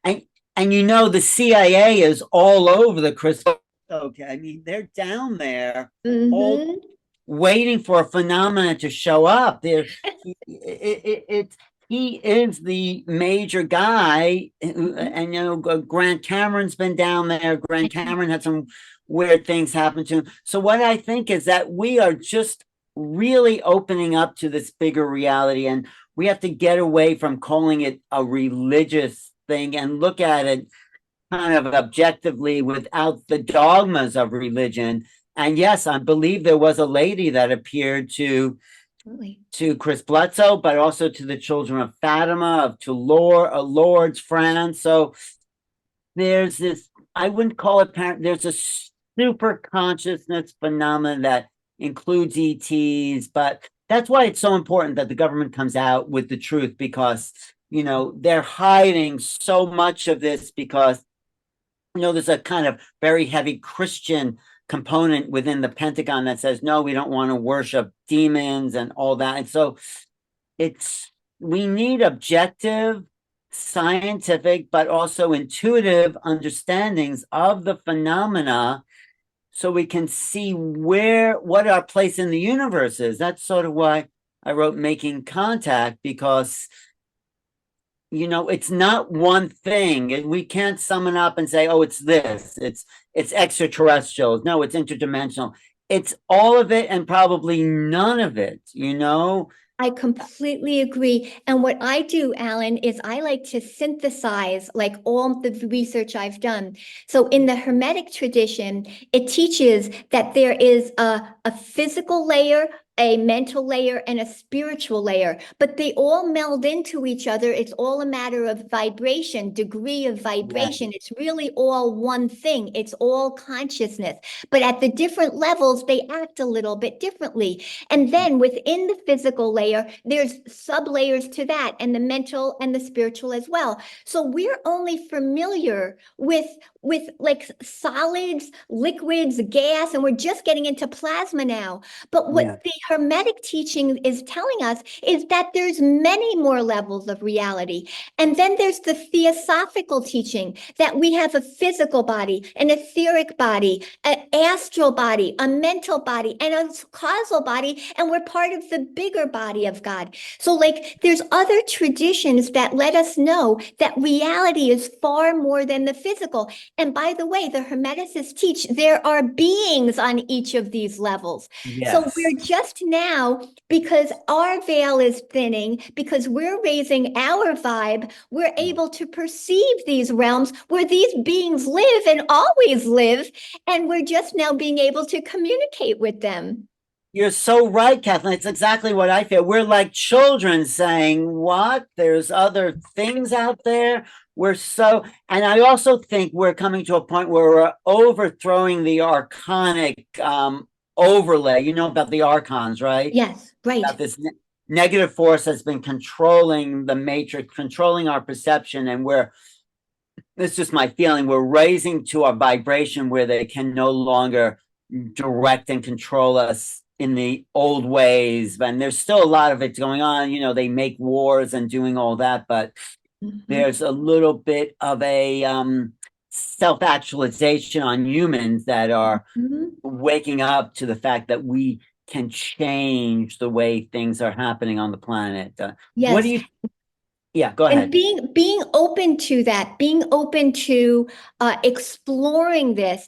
And the CIA is all over the Chris. Okay, I mean, they're down there all
Hmm.
waiting for a phenomenon to show up. He is the major guy, and Grant Cameron's been down there. Grant Cameron had some weird things happen to him. So what I think is that we are just really opening up to this bigger reality, and we have to get away from calling it a religious thing and look at it kind of objectively without the dogmas of religion. And yes, I believe there was a lady that appeared
Really?
to Chris Bledsoe, but also to the children of Fatima, to Lourdes, France. So there's this, I wouldn't call it there's a super consciousness phenomenon that includes ETs, but that's why it's so important that the government comes out with the truth because, they're hiding so much of this because there's a kind of very heavy Christian component within the Pentagon that says, no, we don't want to worship demons and all that. And so we need objective, scientific, but also intuitive understandings of the phenomena so we can see what our place in the universe is. That's sort of why I wrote Making Contact, because it's not one thing. We can't sum it up and say, oh, it's this, it's extraterrestrials. No, it's interdimensional. It's all of it and probably none of it.
I completely agree. And what I do, Alan, is I like to synthesize like all the research I've done. So in the Hermetic tradition, it teaches that there is a physical layer, a mental layer, and a spiritual layer, but they all meld into each other. It's all a matter of vibration, degree of
Yeah.
vibration. It's really all one thing. It's all consciousness. But at the different levels, they act a little bit differently. And then within the physical layer, there's sub layers to that, and the mental and the spiritual as well. So we're only familiar with like solids, liquids, gas, and we're just getting into plasma now. But
Yeah.
what the Hermetic teaching is telling us is that there's many more levels of reality. And then there's the theosophical teaching that we have a physical body, an etheric body, an astral body, a mental body, and a causal body, and we're part of the bigger body of God. So like there's other traditions that let us know that reality is far more than the physical. And by the way, the Hermeticists teach there are beings on each of these levels. So
Yes.
we're just now, because our veil is thinning, because we're raising our vibe, we're able to perceive these realms where these beings live and always live. And we're just now being able to communicate with them.
You're so right, Kathleen. It's exactly what I feel. We're like children saying, what? There's other things out there. And I also think we're coming to a point where we're overthrowing the archonic overlay. You know about the archons, right?
Yes, right.
About this negative force has been controlling the matrix, controlling our perception. And it's just my feeling, we're raising to a vibration where they can no longer direct and control us in the old ways. And there's still a lot of it going on. You know, they make wars and doing all that, but there's a little bit of a self-actualization on humans that are waking up to the fact that we can change the way things are happening on the planet.
Yes.
What do you? Yeah, go ahead.
And being open to that, being open to exploring this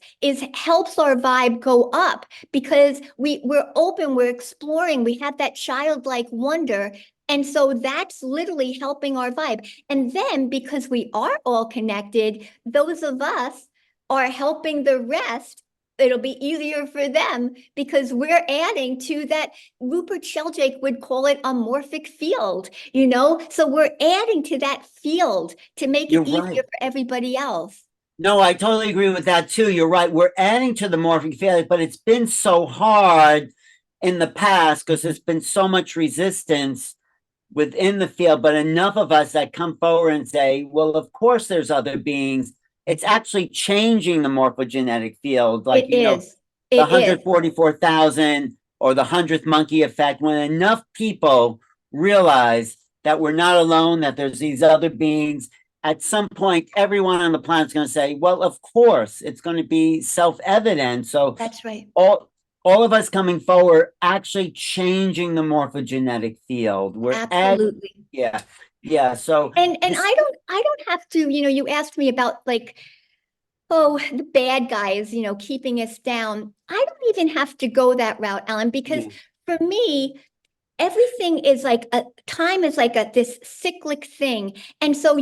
helps our vibe go up because we're open, we're exploring, we have that childlike wonder. And so that's literally helping our vibe. And then because we are all connected, those of us are helping the rest. It'll be easier for them because we're adding to that. Rupert Sheldrake would call it a morphic field, you know? So we're adding to that field to make it easier for everybody else.
No, I totally agree with that too. You're right. We're adding to the morphic field, but it's been so hard in the past because there's been so much resistance within the field, but enough of us that come forward and say, well, of course there's other beings. It's actually changing the morphogenetic field. Like, the 144,000 or the 100th monkey effect, when enough people realize that we're not alone, that there's these other beings, at some point, everyone on the planet is going to say, well, of course, it's going to be self-evident. So
that's right.
All of us coming forward, actually changing the morphogenetic field. We're
absolutely.
Yeah. So
and I don't have to, you asked me about like, oh, the bad guys, keeping us down. I don't even have to go that route, Alan, because for me, everything is like time is like this cyclic thing. And so,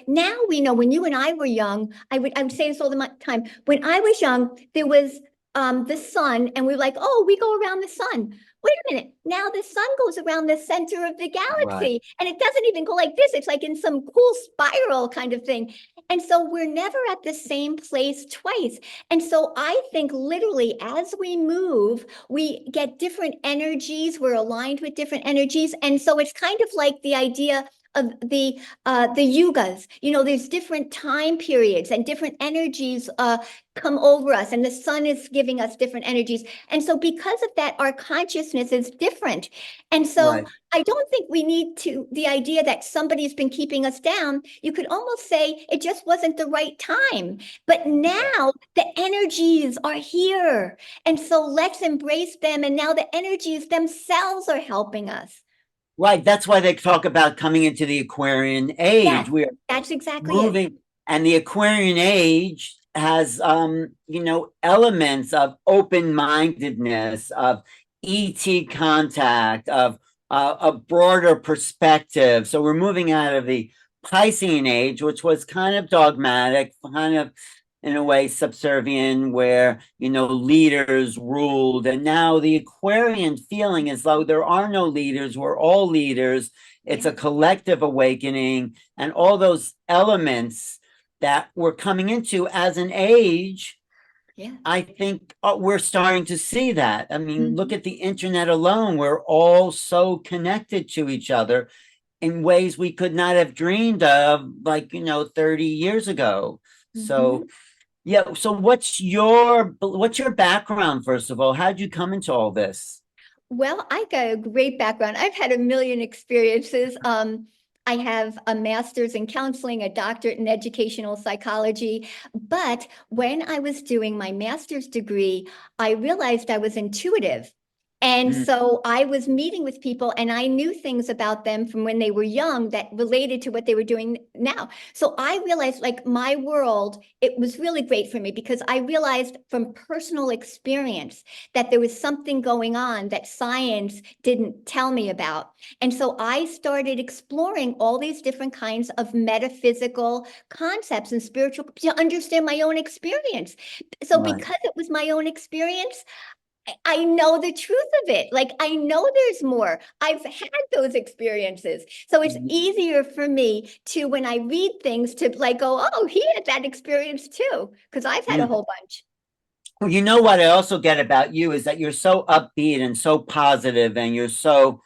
now we know when you and I were young, I would say this all the time. When I was young, there was the sun, and we were like, oh, we go around the sun. Wait a minute. Now the sun goes around the center of the galaxy, and it doesn't even go like this. It's like in some cool spiral kind of thing. And so we're never at the same place twice. And so I think literally as we move, we get different energies. We're aligned with different energies. And so it's kind of like the idea of the yugas. There's different time periods and different energies come over us, and the sun is giving us different energies. And so because of that, our consciousness is different. And so I don't think we need the idea that somebody's been keeping us down. You could almost say it just wasn't the right time. But now the energies are here. And so let's embrace them. And now the energies themselves are helping us.
Right. That's why they talk about coming into the Aquarian age.
Yes, that's exactly
moving,
it.
And the Aquarian age has, elements of open-mindedness, of ET contact, of a broader perspective. So we're moving out of the Piscean age, which was kind of dogmatic, kind of in a way subservient, where leaders ruled. And now the Aquarian feeling is though there are no leaders, we're all leaders. It's a collective awakening, and all those elements that we're coming into as an age. I think we're starting to see that. I mean, look at the internet alone. We're all so connected to each other in ways we could not have dreamed of, 30 years ago. So so what's your background, first of all? How'd you come into all this?
Well, I got a great background. I've had a million experiences. I have a master's in counseling, a doctorate in educational psychology. But when I was doing my master's degree, I realized I was intuitive. And
Mm,
so I was meeting with people and I knew things about them from when they were young that related to what they were doing now. So I realized like my world, it was really great for me because I realized from personal experience that there was something going on that science didn't tell me about. And so I started exploring all these different kinds of metaphysical concepts and spiritual to understand my own experience. So
right.
because it was my own experience, I know the truth of it. Like I know there's more. I've had those experiences. So it's easier for me to, when I read things, to like go, oh, he had that experience too. Because I've had a
Mm.
whole bunch.
Well, you know what I also get about you is that you're so upbeat and so positive, and you're so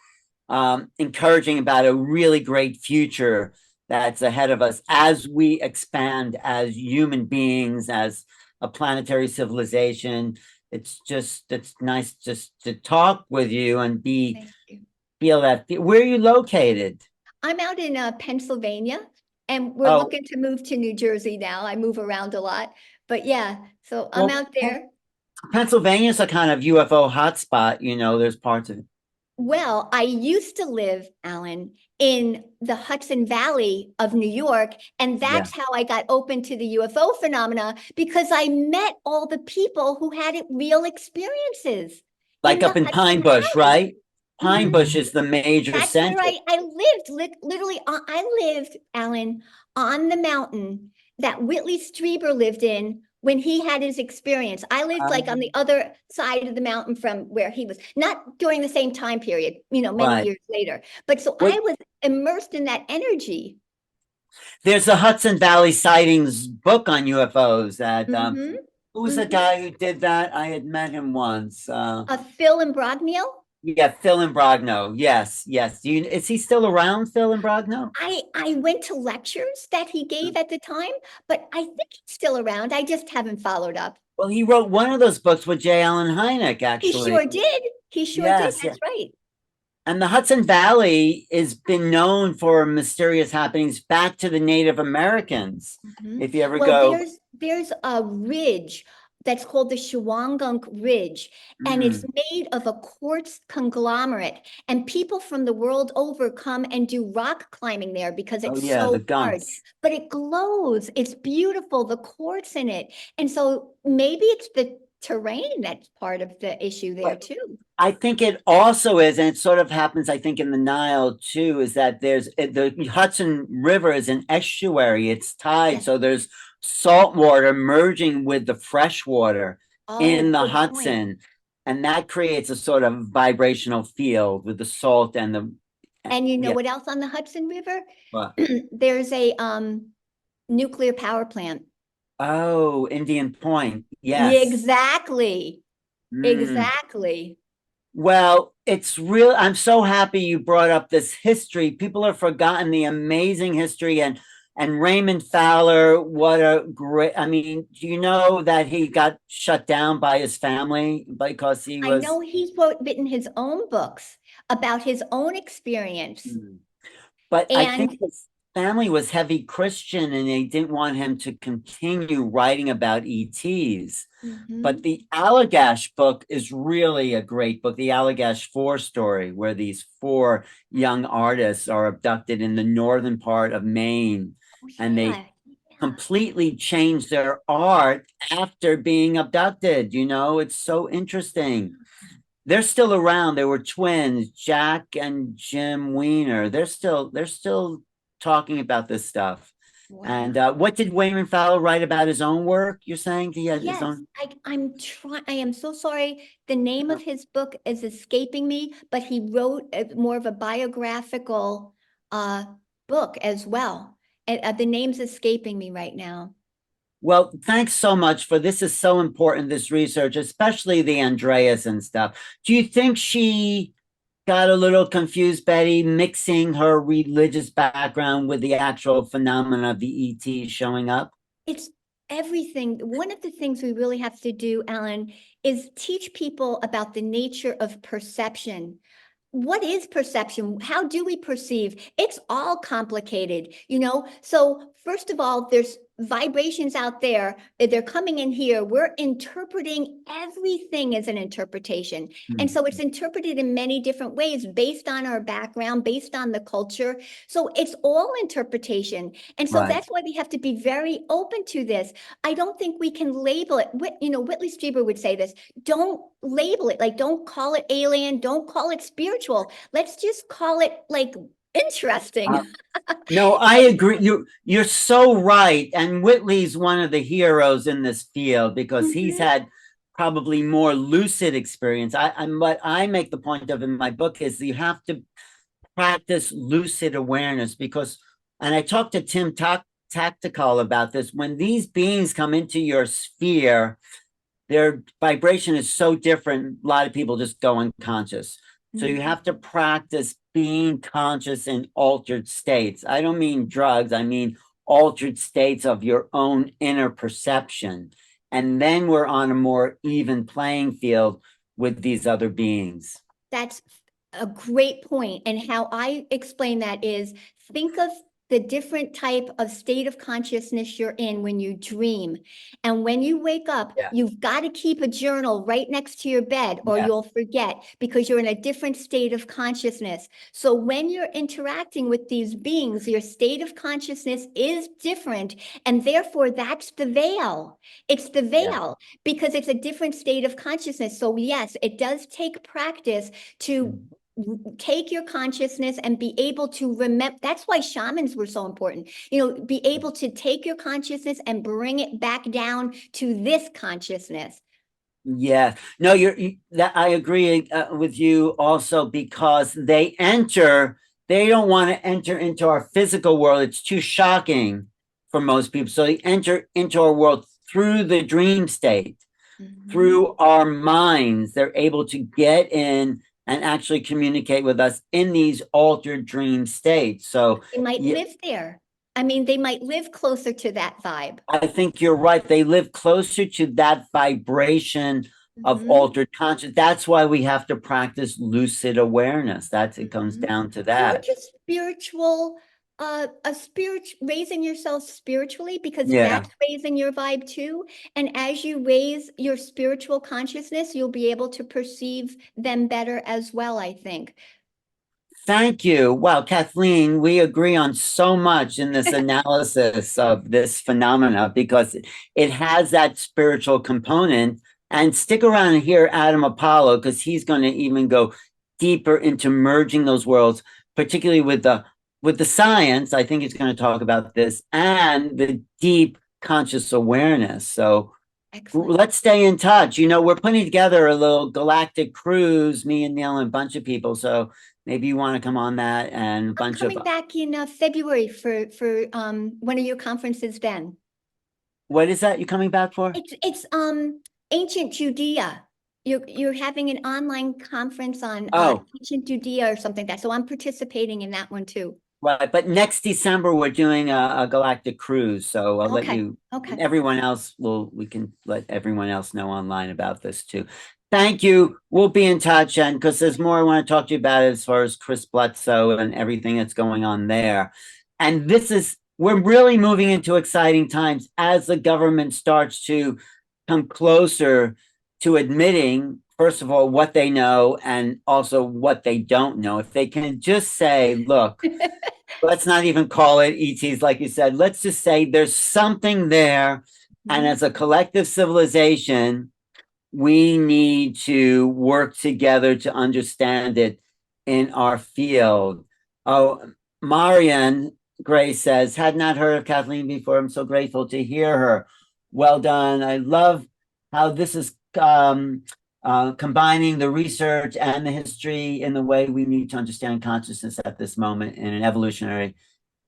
encouraging about a really great future that's ahead of us as we expand as human beings, as a planetary civilization. It's nice just to talk with you and
Thank you.
feel that. Where are you located?
I'm out in Pennsylvania and we're
Oh,
looking to move to New Jersey now. I move around a lot, but yeah, so I'm
well,
out there.
Pennsylvania's a kind of UFO hotspot. There's parts of it.
Well, I used to live, Alan, in the Hudson Valley of New York, and
Yeah,
that's how I got open to the UFO phenomena because I met all the people who had real experiences
like
in the
up in Pine
Hudson
Bush,
Valley.
right? Pine
Mhm.
Bush is the major
That's where
center.
I lived, literally, I lived, Alan, on the mountain that Whitley Strieber lived in when he had his experience. I lived like on the
Um,
other side of the mountain from where he was, not during the same time period, many
right.
years later. But so
What
I was immersed in that energy.
There's a Hudson Valley sightings book on UFOs that
Mm-hmm.
who was the
Mm-hmm.
guy who did that? I had met him once.
Phil Imbrogno.
Yeah, Phil Imbrogno. Yes, yes. Is he still around, Phil Imbrogno?
I went to lectures that he gave at the time, but I think he's still around. I just haven't followed up.
Well, he wrote one of those books with J. Allen Hynek,
He
actually.
sure did. He sure did.
Yes, yeah.
That's right.
And the Hudson Valley has been known for mysterious happenings back to the Native Americans.
Mhm.
If you ever
Well,
go,
there's a ridge that's called the Shawangunk Ridge, and it's
mm,
made of a quartz conglomerate. And people from the world over come and do rock climbing there because
oh
it's
yeah,
so
the
hard.
Gunks.
But it glows. It's beautiful, the quartz in it. And so maybe it's the terrain that's part of the issue there too.
I think it also is, and it sort of happens, I think, in the Nile too, is that the Hudson River is an estuary, it's tide,
Yes.
so there's salt water merging with the fresh water in
Oh,
the
good point.
Hudson, and that creates a sort of vibrational field with the salt and the
And you know
yeah.
what else on the Hudson River?
Well,
There's a nuclear power plant.
oh, Indian Point, yes.
Exactly.
Mm.
Exactly.
Well, it's real. I'm so happy you brought up this history. People have forgotten the amazing history and Raymond Fowler, what a great, I mean, do you know that he got shut down by his family because he
I
was
know he's written his own books about his own experience.
hmm. But I think
And
his family was heavy Christian and they didn't want him to continue writing about ETs. But
Mhm.
the Allagash book is really a great book. The Allagash Four story, where these four young artists are abducted in the northern part of Maine,
Oh,
and they
yeah. Yeah.
completely change their art after being abducted. It's so interesting. They're still around. They were twins, Jack and Jim Weiner. They're still talking about this stuff. And
Wow.
what did Wayman Fowler write about his own work? You're saying he had his
Yes,
own.
I'm trying. I am so sorry. The name of his book is escaping me, but he wrote more of a biographical uh book as well. And the name's escaping me right now.
Well, thanks so much for this is so important, this research, especially the Andreas and stuff. Do you think she got a little confused, Betty, mixing her religious background with the actual phenomena of the ET showing up?
It's everything. One of the things we really have to do, Ellen, is teach people about the nature of perception. What is perception? How do we perceive? It's all complicated, you know? So first of all, there's vibrations out there. They're coming in here. We're interpreting everything as an interpretation. And so it's interpreted in many different ways based on our background, based on the culture. So it's all interpretation. And so
Right.
that's why we have to be very open to this. I don't think we can label it. You know, Whitley Strieber would say this, don't label it, like don't call it alien, don't call it spiritual. Let's just call it like interesting.
No, I agree. You're so right. And Whitley's one of the heroes in this field because he's had probably more lucid experience. What I make the point of in my book is you have to practice lucid awareness because, and I talked to Tim Tactical about this, when these beings come into your sphere, their vibration is so different. A lot of people just go unconscious. So you have to practice being conscious in altered states. I don't mean drugs. I mean altered states of your own inner perception. And then we're on a more even playing field with these other beings.
That's a great point. And how I explain that is think of the different type of state of consciousness you're in when you dream. And when you wake up, you've got to keep a journal right next to your bed or you'll forget because you're in a different state of consciousness. So when you're interacting with these beings, your state of consciousness is different. And therefore, that's the veil. It's the veil because it's a different state of consciousness. So yes, it does take practice to take your consciousness and be able to remember. That's why shamans were so important, you know, be able to take your consciousness and bring it back down to this consciousness.
Yeah, no, I agree with you also because they don't want to enter into our physical world. It's too shocking for most people. So they enter into our world through the dream state, through our minds. They're able to get in and actually communicate with us in these altered dream states. So
they might live there. I mean, they might live closer to that vibe.
I think you're right. They live closer to that vibration of altered consciousness. That's why we have to practice lucid awareness. It comes down to that.
Or just spiritual, raising yourself spiritually, because that's raising your vibe too. And as you raise your spiritual consciousness, you'll be able to perceive them better as well, I think.
Thank you. Wow, Kathleen, we agree on so much in this analysis of this phenomena because it has that spiritual component. And stick around and hear Adam Apollo because he's going to even go deeper into merging those worlds, particularly with the science. I think he's going to talk about this and the deep conscious awareness. So let's stay in touch. You know, we're putting together a little galactic cruise, me and Neil and a bunch of people. So maybe you want to come on that and a bunch
coming back in February for one of your conferences then.
What is that you're coming back for?
It's Ancient Judea. You're having an online conference on Ancient Judea or something like that. So I'm participating in that one too.
Right, but next December we're doing a galactic cruise. So I'll let you. Everyone else we can let everyone else know online about this too. Thank you. We'll be in touch, and because there's more I want to talk to you about as far as Chris Bledsoe and everything that's going on there. And we're really moving into exciting times as the government starts to come closer to admitting, first of all, what they know and also what they don't know. If they can just say, look, let's not even call it ETs, like you said, let's just say there's something there. And as a collective civilization, we need to work together to understand it in our field. Oh, Marian Gray says, had not heard of Kathleen before. I'm so grateful to hear her. Well done. I love how this is combining the research and the history in the way we need to understand consciousness at this moment in an evolutionary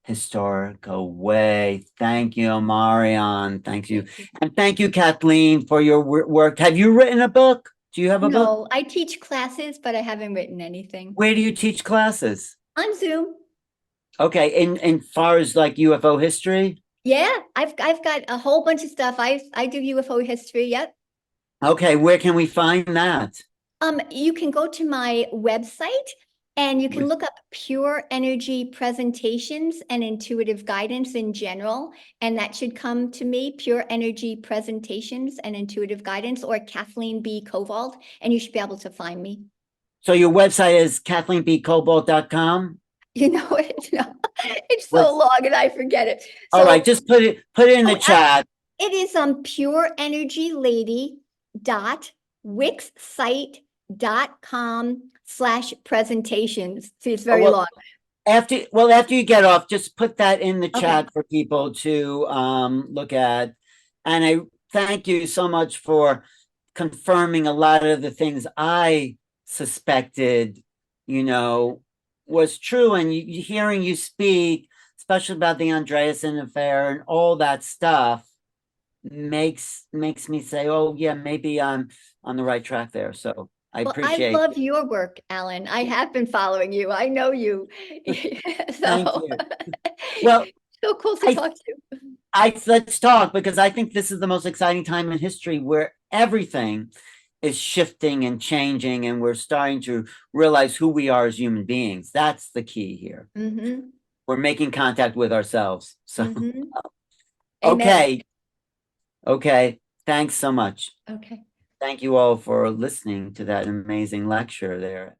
historical way. Thank you, Marian. Thank you. And thank you, Kathleen, for your work. Have you written a book? Do you have a book?
No, I teach classes, but I haven't written anything.
Where do you teach classes?
On Zoom.
Okay, in far as like UFO history?
Yeah, I've got a whole bunch of stuff. I do UFO history. Yep.
Okay, where can we find that?
You can go to my website and you can look up pure energy presentations and intuitive guidance in general, and that should come to me, pure energy presentations and intuitive guidance, or Kathleen B. Kovold, and you should be able to find me.
So your website is KathleenBCobalt.com.
You know it? No, it's so
What's
long and I forget it.
all right,
So
just put it in the
oh,
chat.
it is pureenergylady.wixsite.com/presentations. See, it's
Oh,
very long.
after you get off, just put that in the
Okay.
chat for people to look at. And I thank you so much for confirming a lot of the things I suspected, was true. And hearing you speak, especially about the Andreasen affair and all that stuff, makes me say, oh yeah, maybe I'm on the right track there. So I
Well, I
appreciate
love your work, Alan. I have been following you. I know you.
it. Thank
So
you. Well,
so cool to
I
talk to.
let's talk, because I think this is the most exciting time in history where everything is shifting and changing, and we're starting to realize who we are as human beings. That's the key here.
Mm-hmm.
We're making contact with ourselves. So,
Mm-hmm. Amen.
okay. Okay. Thanks so much.
Okay.
Thank you all for listening to that amazing lecture there.